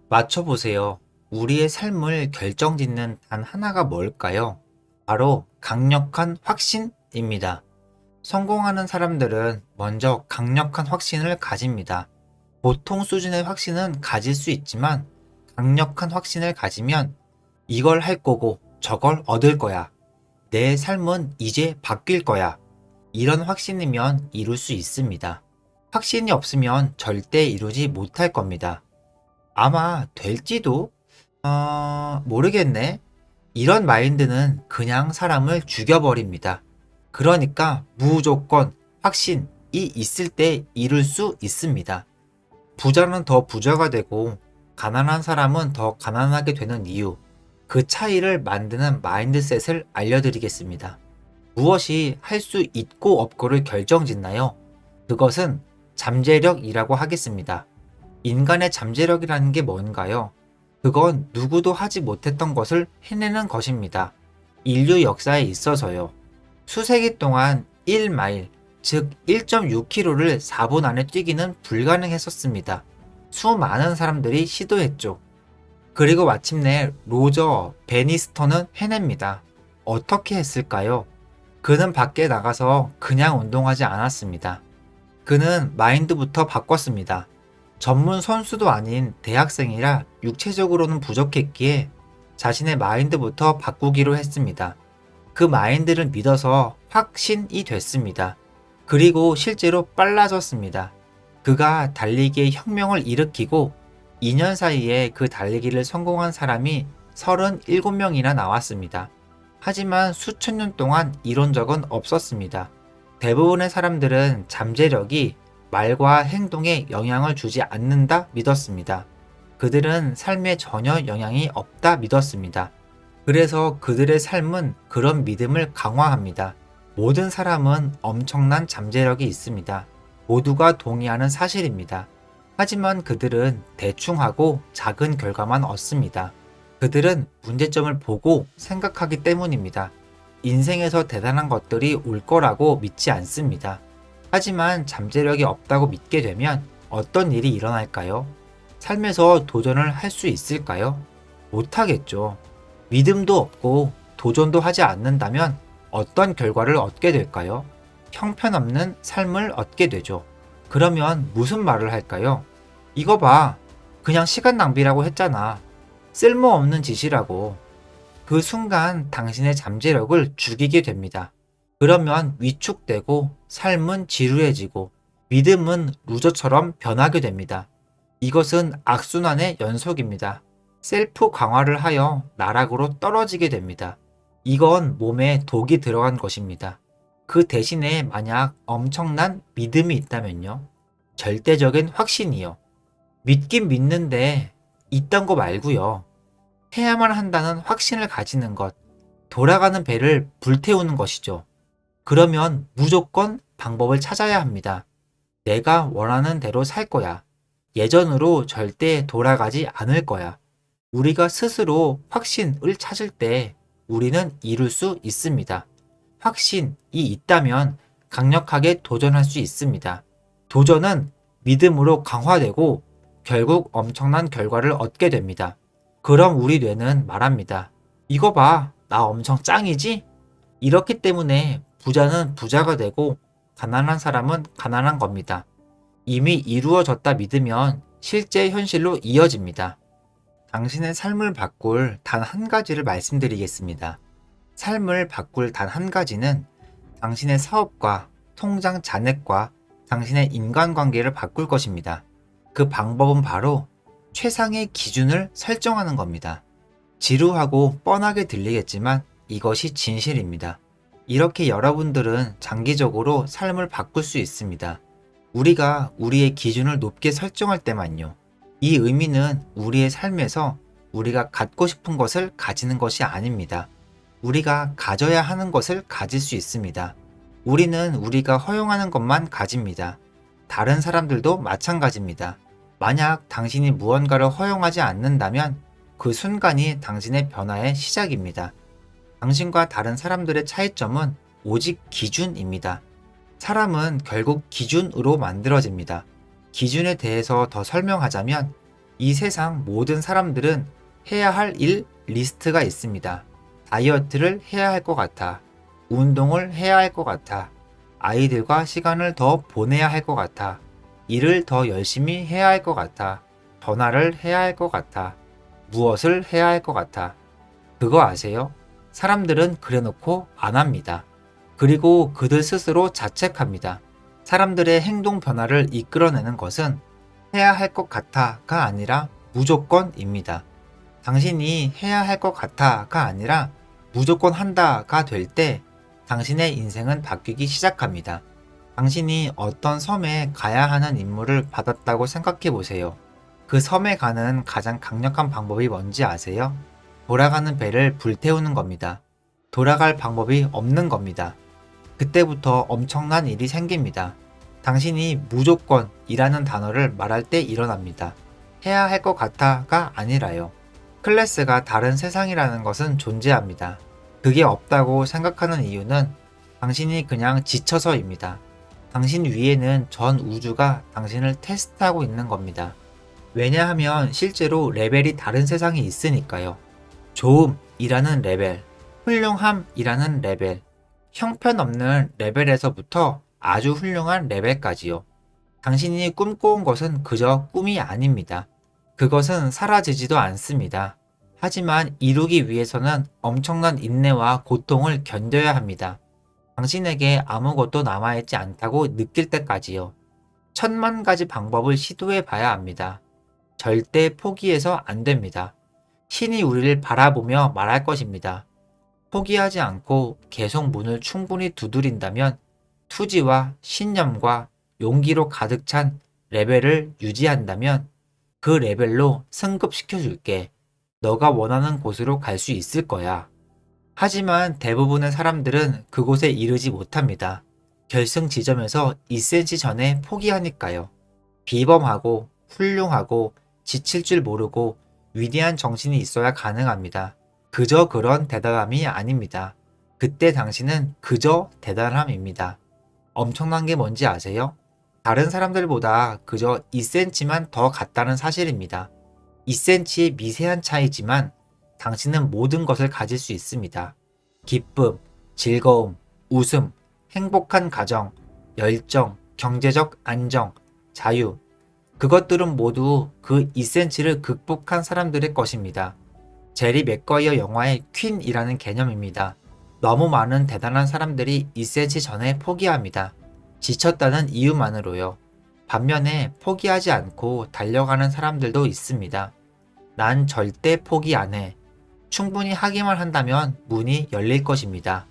맞춰보세요. 우리의 삶을 결정짓는 단 하나가 뭘까요? 바로 강력한 확신입니다. 성공하는 사람들은 먼저 강력한 확신을 가집니다. 보통 수준의 확신은 가질 수 있지만 강력한 확신을 가지면 이걸 할 거고 저걸 얻을 거야. 내 삶은 이제 바뀔 거야. 이런 확신이면 이룰 수 있습니다. 확신이 없으면 절대 이루지 못할 겁니다. 아마 될지도 모르겠네. 이런 마인드는 그냥 사람을 죽여버립니다. 그러니까 무조건 확신이 있을 때 이룰 수 있습니다. 부자는 더 부자가 되고 가난한 사람은 더 가난하게 되는 이유, 그 차이를 만드는 마인드셋을 알려드리겠습니다. 무엇이 할 수 있고 없고를 결정짓나요? 그것은 잠재력이라고 하겠습니다. 인간의 잠재력이라는 게 뭔가요? 그건 누구도 하지 못했던 것을 해내는 것입니다. 인류 역사에 있어서요. 수세기 동안 1마일, 즉 1.6km를 4분 안에 뛰기는 불가능했었습니다. 수많은 사람들이 시도했죠. 그리고 마침내 로저 베니스터는 해냅니다. 어떻게 했을까요? 그는 밖에 나가서 그냥 운동하지 않았습니다. 그는 마인드부터 바꿨습니다. 전문 선수도 아닌 대학생이라 육체적으로는 부족했기에 자신의 마인드부터 바꾸기로 했습니다. 그 마인드를 믿어서 확신이 됐습니다. 그리고 실제로 빨라졌습니다. 그가 달리기의 혁명을 일으키고 2년 사이에 그 달리기를 성공한 사람이 37명이나 나왔습니다. 하지만 수천 년 동안 이런 적은 없었습니다. 대부분의 사람들은 잠재력이 말과 행동에 영향을 주지 않는다 믿었습니다. 그들은 삶에 전혀 영향이 없다 믿었습니다. 그래서 그들의 삶은 그런 믿음을 강화합니다. 모든 사람은 엄청난 잠재력이 있습니다. 모두가 동의하는 사실입니다. 하지만 그들은 대충 하고 작은 결과만 얻습니다. 그들은 문제점을 보고 생각하기 때문입니다. 인생에서 대단한 것들이 올 거라고 믿지 않습니다. 하지만 잠재력이 없다고 믿게 되면 어떤 일이 일어날까요? 삶에서 도전을 할 수 있을까요? 못하겠죠. 믿음도 없고 도전도 하지 않는다면 어떤 결과를 얻게 될까요? 형편없는 삶을 얻게 되죠. 그러면 무슨 말을 할까요? 이거 봐. 그냥 시간 낭비라고 했잖아. 쓸모없는 짓이라고. 그 순간 당신의 잠재력을 죽이게 됩니다. 그러면 위축되고 삶은 지루해지고 믿음은 루저처럼 변하게 됩니다. 이것은 악순환의 연속입니다. 셀프 강화를 하여 나락으로 떨어지게 됩니다. 이건 몸에 독이 들어간 것입니다. 그 대신에 만약 엄청난 믿음이 있다면요. 절대적인 확신이요. 믿긴 믿는데 이딴 거 말고요. 해야만 한다는 확신을 가지는 것. 돌아가는 배를 불태우는 것이죠. 그러면 무조건 방법을 찾아야 합니다. 내가 원하는 대로 살 거야. 예전으로 절대 돌아가지 않을 거야. 우리가 스스로 확신을 찾을 때 우리는 이룰 수 있습니다. 확신이 있다면 강력하게 도전할 수 있습니다. 도전은 믿음으로 강화되고 결국 엄청난 결과를 얻게 됩니다. 그럼 우리 뇌는 말합니다. 이거 봐, 나 엄청 짱이지? 이렇기 때문에 부자는 부자가 되고 가난한 사람은 가난한 겁니다. 이미 이루어졌다 믿으면 실제 현실로 이어집니다. 당신의 삶을 바꿀 단 한 가지를 말씀드리겠습니다. 삶을 바꿀 단 한 가지는 당신의 사업과 통장 잔액과 당신의 인간관계를 바꿀 것입니다. 그 방법은 바로 최상의 기준을 설정하는 겁니다. 지루하고 뻔하게 들리겠지만 이것이 진실입니다. 이렇게 여러분들은 장기적으로 삶을 바꿀 수 있습니다. 우리가 우리의 기준을 높게 설정할 때만요. 이 의미는 우리의 삶에서 우리가 갖고 싶은 것을 가지는 것이 아닙니다. 우리가 가져야 하는 것을 가질 수 있습니다. 우리는 우리가 허용하는 것만 가집니다. 다른 사람들도 마찬가지입니다. 만약 당신이 무언가를 허용하지 않는다면 그 순간이 당신의 변화의 시작입니다. 당신과 다른 사람들의 차이점은 오직 기준입니다. 사람은 결국 기준으로 만들어집니다. 기준에 대해서 더 설명하자면 이 세상 모든 사람들은 해야 할 일 리스트가 있습니다. 다이어트를 해야 할 것 같아. 운동을 해야 할 것 같아. 아이들과 시간을 더 보내야 할 것 같아. 일을 더 열심히 해야 할 것 같아. 전화를 해야 할 것 같아. 무엇을 해야 할 것 같아. 그거 아세요? 사람들은 그래놓고 안 합니다. 그리고 그들 스스로 자책합니다. 사람들의 행동 변화를 이끌어내는 것은 해야 할 것 같아가 아니라 무조건입니다. 당신이 해야 할 것 같아가 아니라 무조건 한다가 될 때 당신의 인생은 바뀌기 시작합니다. 당신이 어떤 섬에 가야 하는 임무를 받았다고 생각해 보세요. 그 섬에 가는 가장 강력한 방법이 뭔지 아세요? 돌아가는 배를 불태우는 겁니다. 돌아갈 방법이 없는 겁니다. 그때부터 엄청난 일이 생깁니다. 당신이 무조건이라는 단어를 말할 때 일어납니다. 해야 할 것 같아가 아니라요. 클래스가 다른 세상이라는 것은 존재합니다. 그게 없다고 생각하는 이유는 당신이 그냥 지쳐서입니다. 당신 위에는 전 우주가 당신을 테스트하고 있는 겁니다. 왜냐하면 실제로 레벨이 다른 세상이 있으니까요. 좋음이라는 레벨, 훌륭함이라는 레벨, 형편없는 레벨에서부터 아주 훌륭한 레벨까지요. 당신이 꿈꿔온 것은 그저 꿈이 아닙니다. 그것은 사라지지도 않습니다. 하지만 이루기 위해서는 엄청난 인내와 고통을 견뎌야 합니다. 당신에게 아무것도 남아있지 않다고 느낄 때까지요. 1000만 가지 방법을 시도해 봐야 합니다. 절대 포기해서 안 됩니다. 신이 우리를 바라보며 말할 것입니다. 포기하지 않고 계속 문을 충분히 두드린다면 투지와 신념과 용기로 가득 찬 레벨을 유지한다면 그 레벨로 승급시켜 줄게. 너가 원하는 곳으로 갈 수 있을 거야. 하지만 대부분의 사람들은 그곳에 이르지 못합니다. 결승 지점에서 2cm 전에 포기하니까요. 비범하고 훌륭하고 지칠 줄 모르고 위대한 정신이 있어야 가능합니다. 그저 그런 대단함이 아닙니다. 그때 당신은 그저 대단함입니다. 엄청난 게 뭔지 아세요? 다른 사람들보다 그저 2cm만 더 같다는 사실입니다. 2cm의 미세한 차이지만 당신은 모든 것을 가질 수 있습니다. 기쁨, 즐거움, 웃음, 행복한 가정, 열정, 경제적 안정, 자유. 그것들은 모두 그 2cm를 극복한 사람들의 것입니다. 제리 맥거이어 영화의 퀸이라는 개념입니다. 너무 많은 대단한 사람들이 2cm 전에 포기합니다. 지쳤다는 이유만으로요. 반면에 포기하지 않고 달려가는 사람들도 있습니다. 난 절대 포기 안 해. 충분히 하기만 한다면 문이 열릴 것입니다.